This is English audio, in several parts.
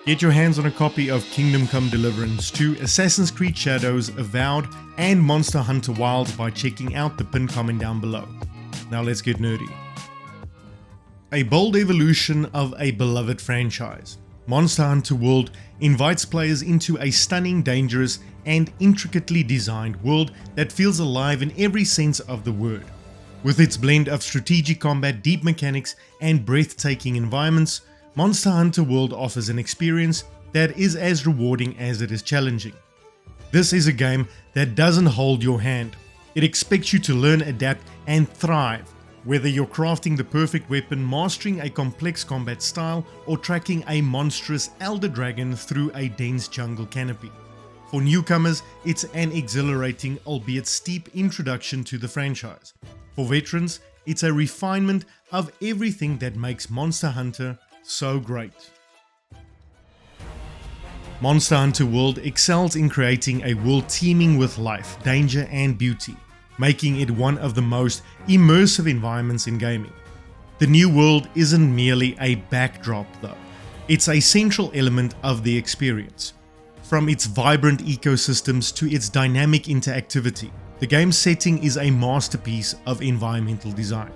Get your hands on a copy of Kingdom Come Deliverance 2, Assassin's Creed Shadows, Avowed, and Monster Hunter Wilds by checking out the pinned comment down below. Now let's get nerdy. A bold evolution of a beloved franchise, Monster Hunter World invites players into a stunning, dangerous, and intricately designed world that feels alive in every sense of the word. With its blend of strategic combat, deep mechanics, and breathtaking environments, Monster Hunter World offers an experience that is as rewarding as it is challenging. This is a game that doesn't hold your hand. It expects you to learn, adapt, and thrive, whether you're crafting the perfect weapon, mastering a complex combat style, or tracking a monstrous elder dragon through a dense jungle canopy. For newcomers, it's an exhilarating, albeit steep introduction to the franchise. For veterans, it's a refinement of everything that makes Monster Hunter so great. Monster Hunter World excels in creating a world teeming with life, danger, and beauty, making it one of the most immersive environments in gaming. The new world isn't merely a backdrop though, it's a central element of the experience. From its vibrant ecosystems to its dynamic interactivity, the game's setting is a masterpiece of environmental design.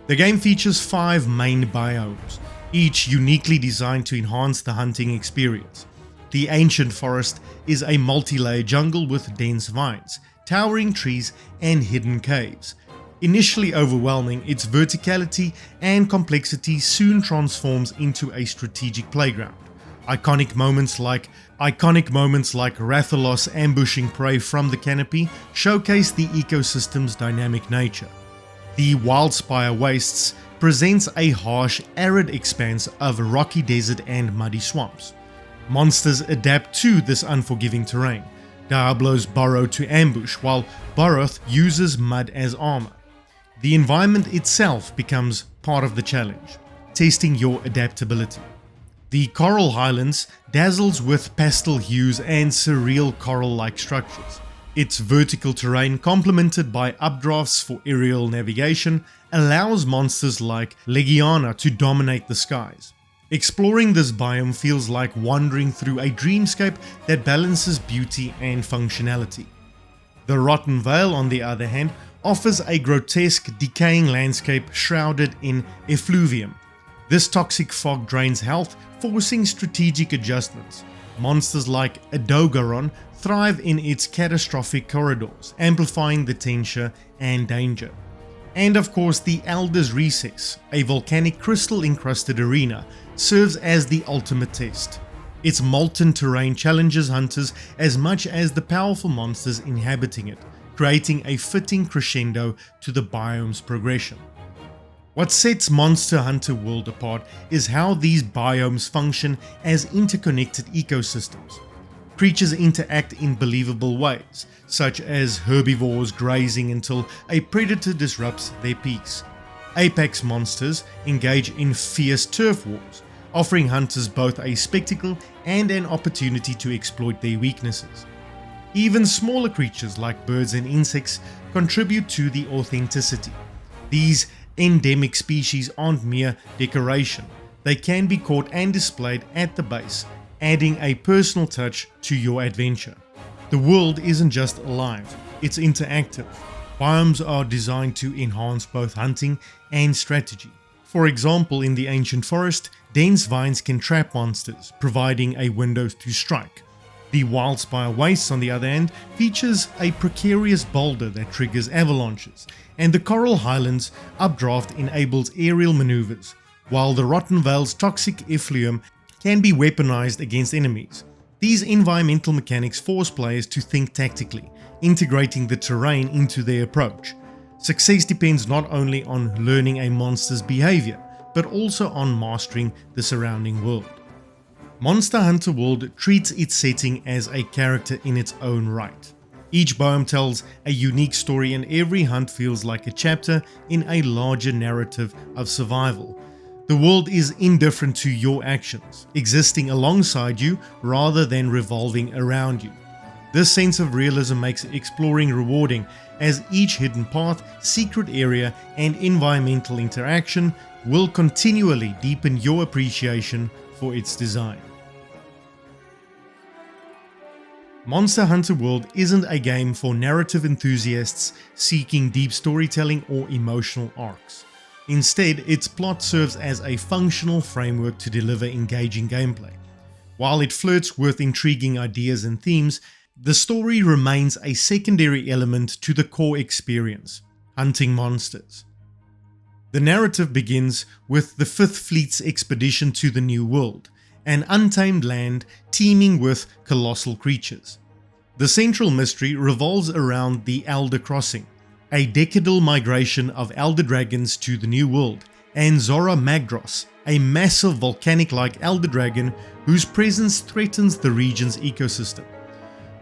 The game features 5 main biomes, each uniquely designed to enhance the hunting experience. The Ancient Forest is a multi-layer jungle with dense vines, towering trees, and hidden caves. Initially overwhelming, its verticality and complexity soon transforms into a strategic playground. Iconic moments like Rathalos ambushing prey from the canopy showcase the ecosystem's dynamic nature. The Wildspire Wastes presents a harsh, arid expanse of rocky desert and muddy swamps. Monsters adapt to this unforgiving terrain. Diablos burrow to ambush, while Boroth uses mud as armor. The environment itself becomes part of the challenge, testing your adaptability. The Coral Highlands dazzles with pastel hues and surreal coral-like structures. Its vertical terrain, complemented by updrafts for aerial navigation, allows monsters like Legiana to dominate the skies. Exploring this biome feels like wandering through a dreamscape that balances beauty and functionality. The Rotten Vale, on the other hand, offers a grotesque, decaying landscape shrouded in effluvium. This toxic fog drains health, forcing strategic adjustments. Monsters like Adogaron thrive in its catastrophic corridors, amplifying the tension and danger. And of course, the Elder's Recess, a volcanic crystal-encrusted arena, serves as the ultimate test. Its molten terrain challenges hunters as much as the powerful monsters inhabiting it, creating a fitting crescendo to the biome's progression. What sets Monster Hunter World apart is how these biomes function as interconnected ecosystems. Creatures interact in believable ways, such as herbivores grazing until a predator disrupts their peace. Apex monsters engage in fierce turf wars, offering hunters both a spectacle and an opportunity to exploit their weaknesses. Even smaller creatures like birds and insects contribute to the authenticity. These endemic species aren't mere decoration, they can be caught and displayed at the base, adding a personal touch to your adventure. The world isn't just alive, it's interactive. Biomes are designed to enhance both hunting and strategy. For example, in the Ancient Forest, dense vines can trap monsters, providing a window to strike. The Wildspire Wastes, on the other hand, features a precarious boulder that triggers avalanches, and the Coral Highlands updraft enables aerial maneuvers, while the Rotten Vale's toxic effluvium can be weaponized against enemies. These environmental mechanics force players to think tactically, integrating the terrain into their approach. Success depends not only on learning a monster's behavior, but also on mastering the surrounding world. Monster Hunter World treats its setting as a character in its own right. Each biome tells a unique story, and every hunt feels like a chapter in a larger narrative of survival. The world is indifferent to your actions, existing alongside you rather than revolving around you. This sense of realism makes exploring rewarding, as each hidden path, secret area, and environmental interaction will continually deepen your appreciation for its design. Monster Hunter World isn't a game for narrative enthusiasts seeking deep storytelling or emotional arcs. Instead, its plot serves as a functional framework to deliver engaging gameplay. While it flirts with intriguing ideas and themes, the story remains a secondary element to the core experience, hunting monsters. The narrative begins with the Fifth Fleet's expedition to the New World, an untamed land teeming with colossal creatures. The central mystery revolves around the Elder Crossing, a decadal migration of elder dragons to the New World, and Zora Magdros, a massive volcanic-like elder dragon whose presence threatens the region's ecosystem.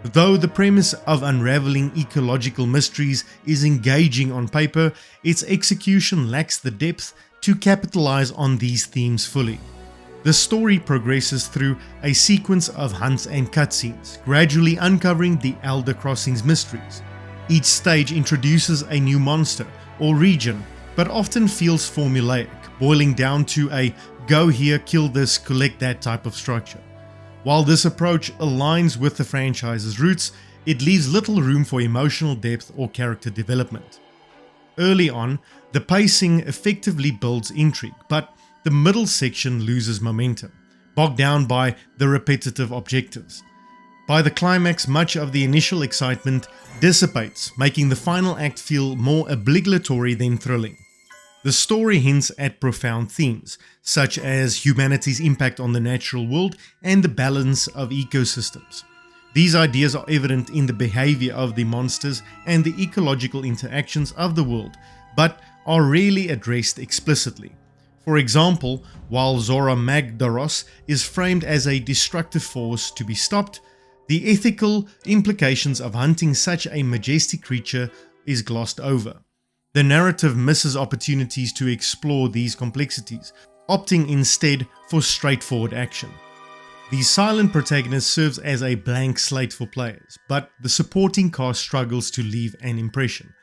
Though the premise of unraveling ecological mysteries is engaging on paper, its execution lacks the depth to capitalize on these themes fully. The story progresses through a sequence of hunts and cutscenes, gradually uncovering the Elder Crossing's mysteries. Each stage introduces a new monster or region, but often feels formulaic, boiling down to a go here, kill this, collect that type of structure. While this approach aligns with the franchise's roots, it leaves little room for emotional depth or character development. Early on, the pacing effectively builds intrigue, but the middle section loses momentum, bogged down by the repetitive objectives. By the climax, much of the initial excitement dissipates, making the final act feel more obligatory than thrilling. The story hints at profound themes, such as humanity's impact on the natural world and the balance of ecosystems. These ideas are evident in the behavior of the monsters and the ecological interactions of the world, but are rarely addressed explicitly. For example, while Zora Magdaros is framed as a destructive force to be stopped, the ethical implications of hunting such a majestic creature is glossed over. The narrative misses opportunities to explore these complexities, opting instead for straightforward action. The silent protagonist serves as a blank slate for players, but the supporting cast struggles to leave an impression.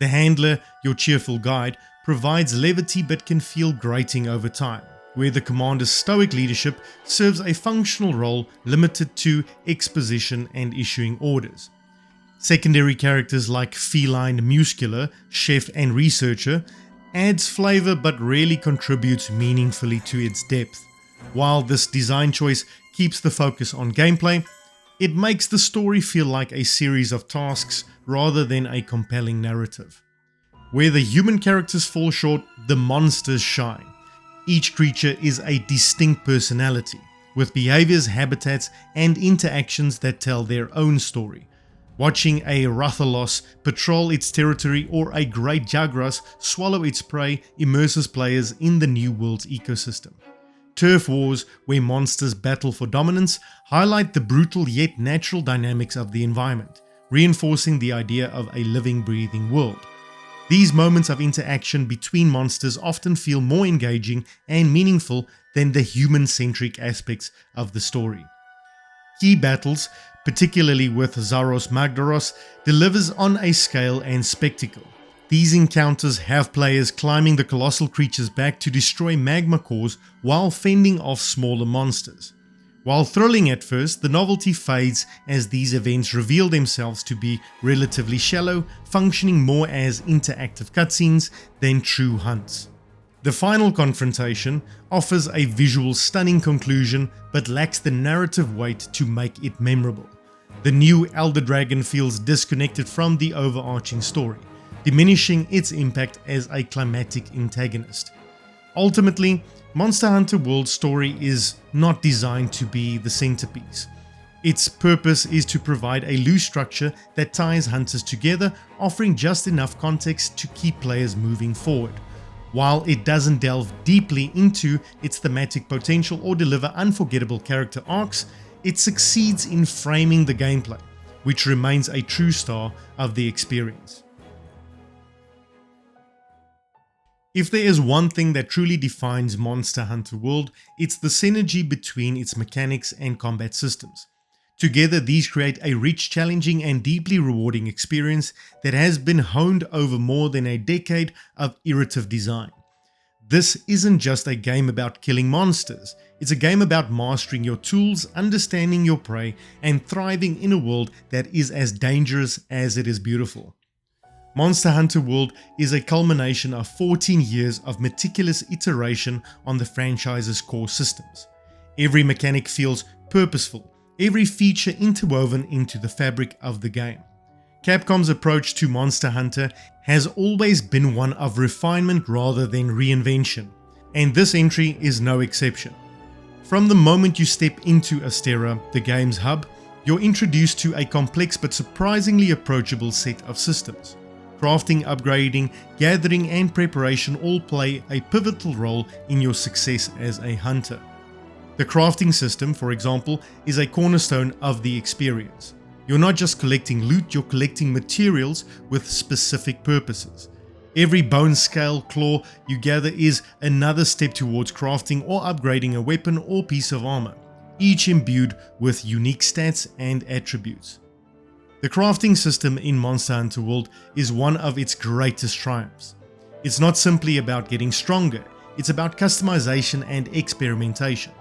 The handler, your cheerful guide, provides levity but can feel grating over time, where the commander's stoic leadership serves a functional role limited to exposition and issuing orders. Secondary characters like Feline Muscular, Chef and Researcher adds flavor but rarely contributes meaningfully to its depth. While this design choice keeps the focus on gameplay, it makes the story feel like a series of tasks rather than a compelling narrative. Where the human characters fall short, the monsters shine. Each creature is a distinct personality, with behaviors, habitats, and interactions that tell their own story. Watching a Rathalos patrol its territory or a great Jagras swallow its prey immerses players in the New World's ecosystem. Turf wars, where monsters battle for dominance, highlight the brutal yet natural dynamics of the environment, reinforcing the idea of a living, breathing world. These moments of interaction between monsters often feel more engaging and meaningful than the human-centric aspects of the story. Key battles, particularly with Zaros Magdaros, delivers on a scale and spectacle. These encounters have players climbing the colossal creature's back to destroy magma cores while fending off smaller monsters. While thrilling at first, the novelty fades as these events reveal themselves to be relatively shallow, functioning more as interactive cutscenes than true hunts. The final confrontation offers a visual stunning conclusion but lacks the narrative weight to make it memorable. The new Elder Dragon feels disconnected from the overarching story, diminishing its impact as a climatic antagonist. Ultimately, Monster Hunter World's story is not designed to be the centerpiece. Its purpose is to provide a loose structure that ties hunters together, offering just enough context to keep players moving forward. While it doesn't delve deeply into its thematic potential or deliver unforgettable character arcs, it succeeds in framing the gameplay, which remains a true star of the experience. If there is one thing that truly defines Monster Hunter World, it's the synergy between its mechanics and combat systems. Together, these create a rich, challenging, and deeply rewarding experience that has been honed over more than a decade of iterative design. This isn't just a game about killing monsters, it's a game about mastering your tools, understanding your prey, and thriving in a world that is as dangerous as it is beautiful. Monster Hunter World is a culmination of 14 years of meticulous iteration on the franchise's core systems. Every mechanic feels purposeful, every feature interwoven into the fabric of the game. Capcom's approach to Monster Hunter has always been one of refinement rather than reinvention, and this entry is no exception. From the moment you step into Astera, the game's hub, you're introduced to a complex but surprisingly approachable set of systems. Crafting, upgrading, gathering, and preparation all play a pivotal role in your success as a hunter. The crafting system, for example, is a cornerstone of the experience. You're not just collecting loot, you're collecting materials with specific purposes. Every bone, scale, claw you gather is another step towards crafting or upgrading a weapon or piece of armor, each imbued with unique stats and attributes. The crafting system in Monster Hunter World is one of its greatest triumphs. It's not simply about getting stronger, it's about customization and experimentation.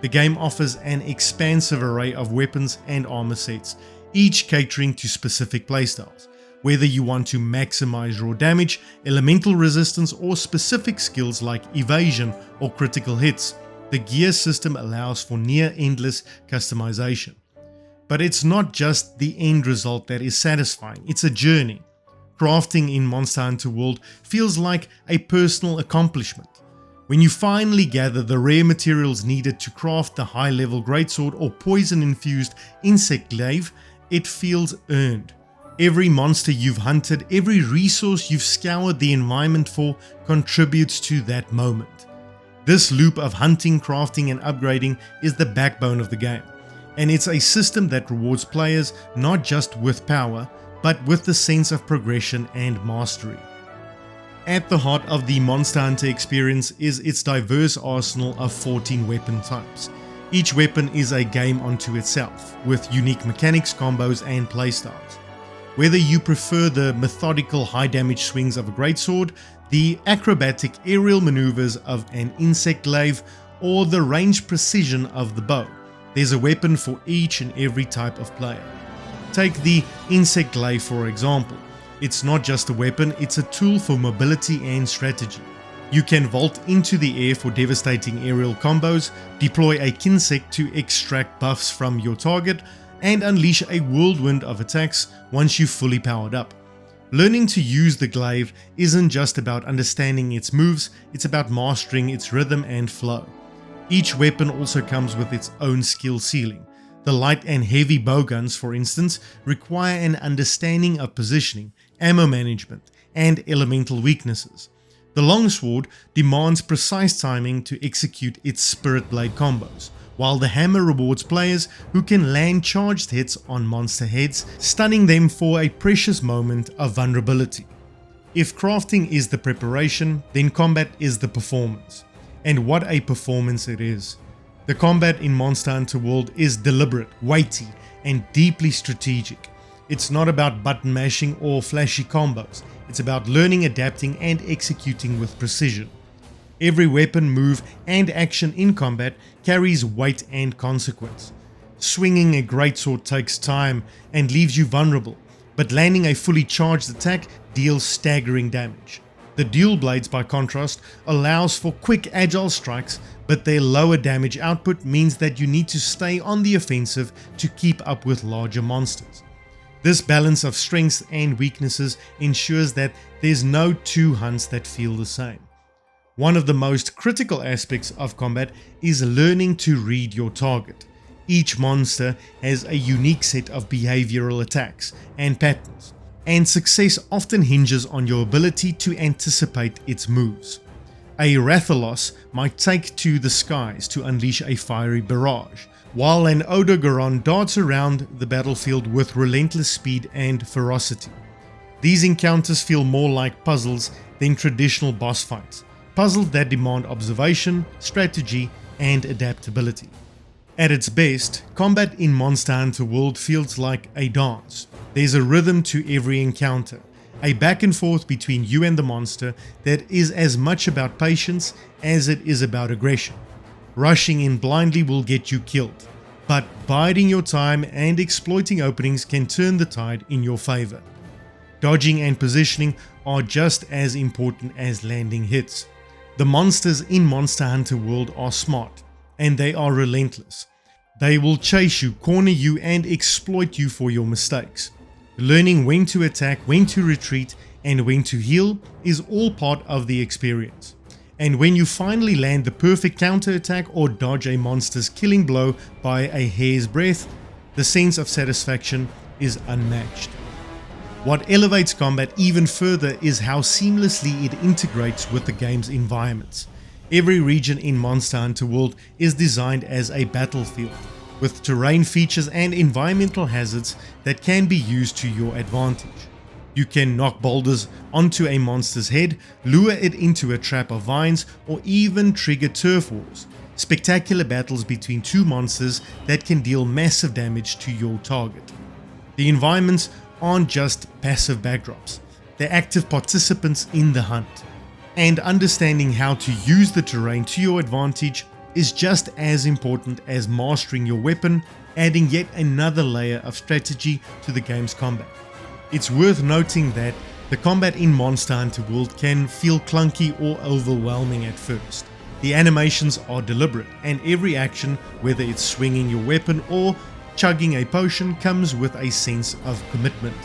The game offers an expansive array of weapons and armor sets, each catering to specific playstyles. Whether you want to maximize raw damage, elemental resistance, or specific skills like evasion or critical hits, the gear system allows for near endless customization. But it's not just the end result that is satisfying, it's a journey. Crafting in Monster Hunter World feels like a personal accomplishment. When you finally gather the rare materials needed to craft the high-level greatsword or poison-infused insect glaive, it feels earned. Every monster you've hunted, every resource you've scoured the environment for contributes to that moment. This loop of hunting, crafting, and upgrading is the backbone of the game, and it's a system that rewards players not just with power, but with the sense of progression and mastery. At the heart of the Monster Hunter experience is its diverse arsenal of 14 weapon types. Each weapon is a game unto itself, with unique mechanics, combos, and playstyles. Whether you prefer the methodical high damage swings of a greatsword, the acrobatic aerial maneuvers of an insect glaive, or the range precision of the bow, there's a weapon for each and every type of player. Take the insect glaive for example. It's not just a weapon, it's a tool for mobility and strategy. You can vault into the air for devastating aerial combos, deploy a kinsect to extract buffs from your target, and unleash a whirlwind of attacks once you've fully powered up. Learning to use the glaive isn't just about understanding its moves, it's about mastering its rhythm and flow. Each weapon also comes with its own skill ceiling. The light and heavy bowguns, for instance, require an understanding of positioning, ammo management, and elemental weaknesses. The longsword demands precise timing to execute its spirit blade combos, while the hammer rewards players who can land charged hits on monster heads, stunning them for a precious moment of vulnerability. If crafting is the preparation, then combat is the performance. And what a performance it is. The combat in Monster Hunter World is deliberate, weighty, and deeply strategic. It's not about button mashing or flashy combos. It's about learning, adapting, and executing with precision. Every weapon, move, and action in combat carries weight and consequence. Swinging a greatsword takes time and leaves you vulnerable, but landing a fully charged attack deals staggering damage. The dual blades, by contrast, allows for quick agile strikes, but their lower damage output means that you need to stay on the offensive to keep up with larger monsters. This balance of strengths and weaknesses ensures that there's no two hunts that feel the same. One of the most critical aspects of combat is learning to read your target. Each monster has a unique set of behavioral attacks and patterns, and success often hinges on your ability to anticipate its moves. A Rathalos might take to the skies to unleash a fiery barrage, while an Odogaron darts around the battlefield with relentless speed and ferocity. These encounters feel more like puzzles than traditional boss fights, puzzles that demand observation, strategy, and adaptability. At its best, combat in Monster Hunter World feels like a dance. There's a rhythm to every encounter, a back and forth between you and the monster that is as much about patience as it is about aggression. Rushing in blindly will get you killed, but biding your time and exploiting openings can turn the tide in your favor. Dodging and positioning are just as important as landing hits. The monsters in Monster Hunter World are smart, and they are relentless. They will chase you, corner you, and exploit you for your mistakes. Learning when to attack, when to retreat, and when to heal is all part of the experience. And when you finally land the perfect counterattack or dodge a monster's killing blow by a hair's breadth, the sense of satisfaction is unmatched. What elevates combat even further is how seamlessly it integrates with the game's environments. Every region in Monster Hunter World is designed as a battlefield, with terrain features and environmental hazards that can be used to your advantage. You can knock boulders onto a monster's head, lure it into a trap of vines, or even trigger turf wars, spectacular battles between two monsters that can deal massive damage to your target. The environments aren't just passive backdrops, they're active participants in the hunt. And understanding how to use the terrain to your advantage is just as important as mastering your weapon, adding yet another layer of strategy to the game's combat. It's worth noting that the combat in Monster Hunter World can feel clunky or overwhelming at first. The animations are deliberate, and every action, whether it's swinging your weapon or chugging a potion, comes with a sense of commitment.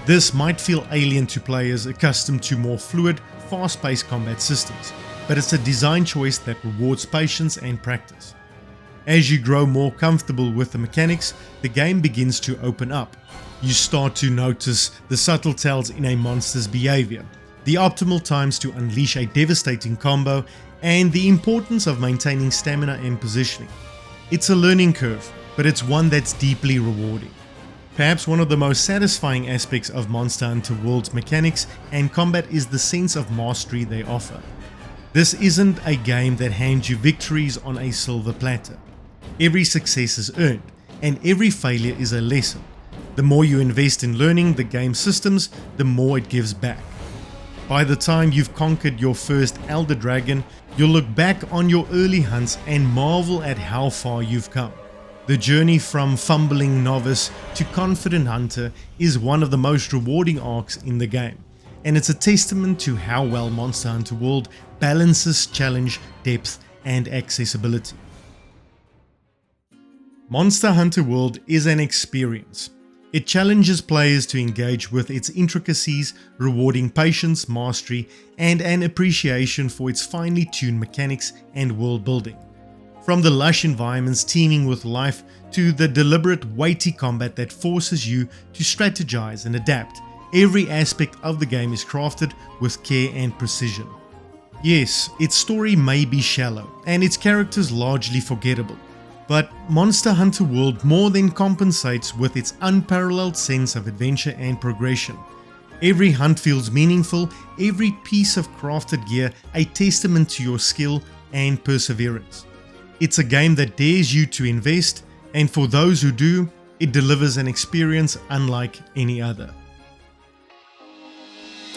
This might feel alien to players accustomed to more fluid, fast-paced combat systems, but it's a design choice that rewards patience and practice. As you grow more comfortable with the mechanics, the game begins to open up. You start to notice the subtle tells in a monster's behavior, the optimal times to unleash a devastating combo, and the importance of maintaining stamina and positioning. It's a learning curve, but it's one that's deeply rewarding. Perhaps one of the most satisfying aspects of Monster Hunter World's mechanics and combat is the sense of mastery they offer. This isn't a game that hands you victories on a silver platter. Every success is earned, and every failure is a lesson. The more you invest in learning the game's systems, the more it gives back. By the time you've conquered your first Elder Dragon, you'll look back on your early hunts and marvel at how far you've come. The journey from fumbling novice to confident hunter is one of the most rewarding arcs in the game, and it's a testament to how well Monster Hunter World balances challenge, depth, and accessibility. Monster Hunter World is an experience. It challenges players to engage with its intricacies, rewarding patience, mastery, and an appreciation for its finely tuned mechanics and world building. From the lush environments teeming with life to the deliberate, weighty combat that forces you to strategize and adapt, every aspect of the game is crafted with care and precision. Yes, its story may be shallow and its characters largely forgettable, but Monster Hunter World more than compensates with its unparalleled sense of adventure and progression. Every hunt feels meaningful, every piece of crafted gear a testament to your skill and perseverance. It's a game that dares you to invest, and for those who do, it delivers an experience unlike any other.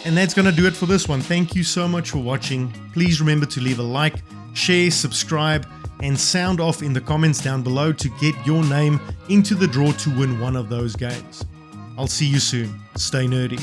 And that's gonna do it for this one. Thank you so much for watching. Please remember to leave a like, share, subscribe, and sound off in the comments down below to get your name into the draw to win one of those games. I'll see you soon. Stay nerdy.